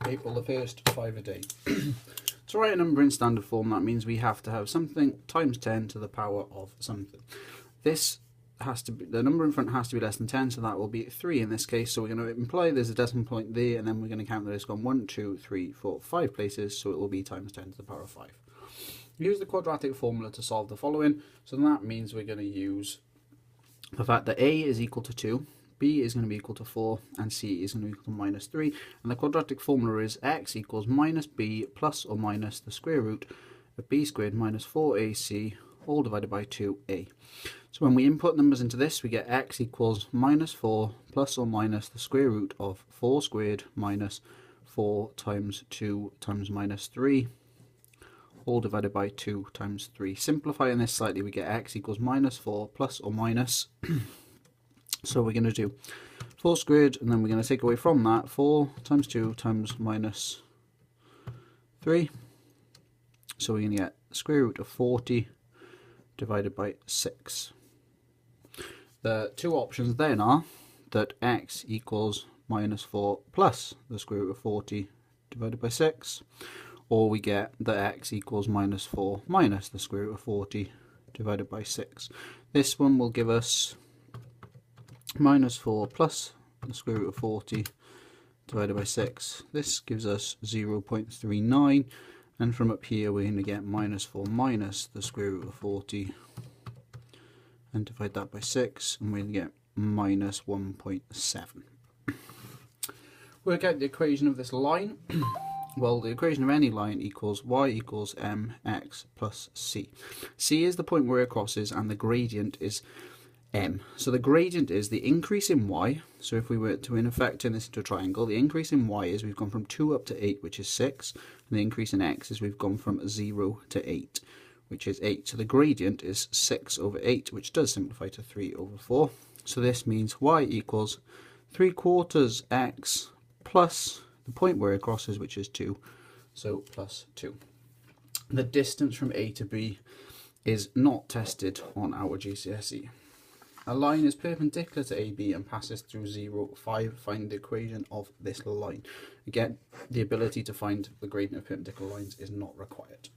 April the 1st, 5 a day. To write a number in standard form, that means we have to have something times 10 to the power of something. This has to be, the number in front has to be less than 10, so that will be 3 in this case. So we're going to imply there's a decimal point there, and then we're going to count that it's gone 1, 2, 3, 4, 5 places, so it will be times 10 to the power of 5. Use the quadratic formula to solve the following. So that means we're going to use the fact that a is equal to 2, b is going to be equal to 4, and c is going to be equal to minus 3. And the quadratic formula is x equals minus b plus or minus the square root of b squared minus 4ac all divided by 2a. So when we input numbers into this, we get x equals minus 4 plus or minus the square root of 4 squared minus 4 times 2 times minus 3 all divided by 2 times 3. Simplifying this slightly, we get x equals minus 4 plus or minus so we're going to do 4 squared, and then we're going to take away from that 4 times 2 times minus 3. So we're going to get the square root of 40 divided by 6. The two options then are that x equals minus 4 plus the square root of 40 divided by 6, or we get that x equals minus 4 minus the square root of 40 divided by 6. This one will give us minus 4 plus the square root of 40 divided by 6. This gives us 0.39, and from up here we're going to get minus 4 minus the square root of 40 and divide that by 6, and we're going to get minus 1.7. Work out the equation of this line. Well, the equation of any line equals y equals mx plus c. C is the point where it crosses, and the gradient is m. So the gradient is the increase in y. So if we were to in effect turn this into a triangle, the increase in y is we've gone from 2 up to 8, which is 6, and the increase in x is we've gone from 0 to 8, which is 8. So the gradient is 6 over 8, which does simplify to 3 over 4. So this means y equals 3/4 x plus the point where it crosses, which is 2, so plus 2. The distance from A to B is not tested on our GCSE. A line is perpendicular to AB and passes through 0, 5. Find the equation of this line. Again, the ability to find the gradient of perpendicular lines is not required.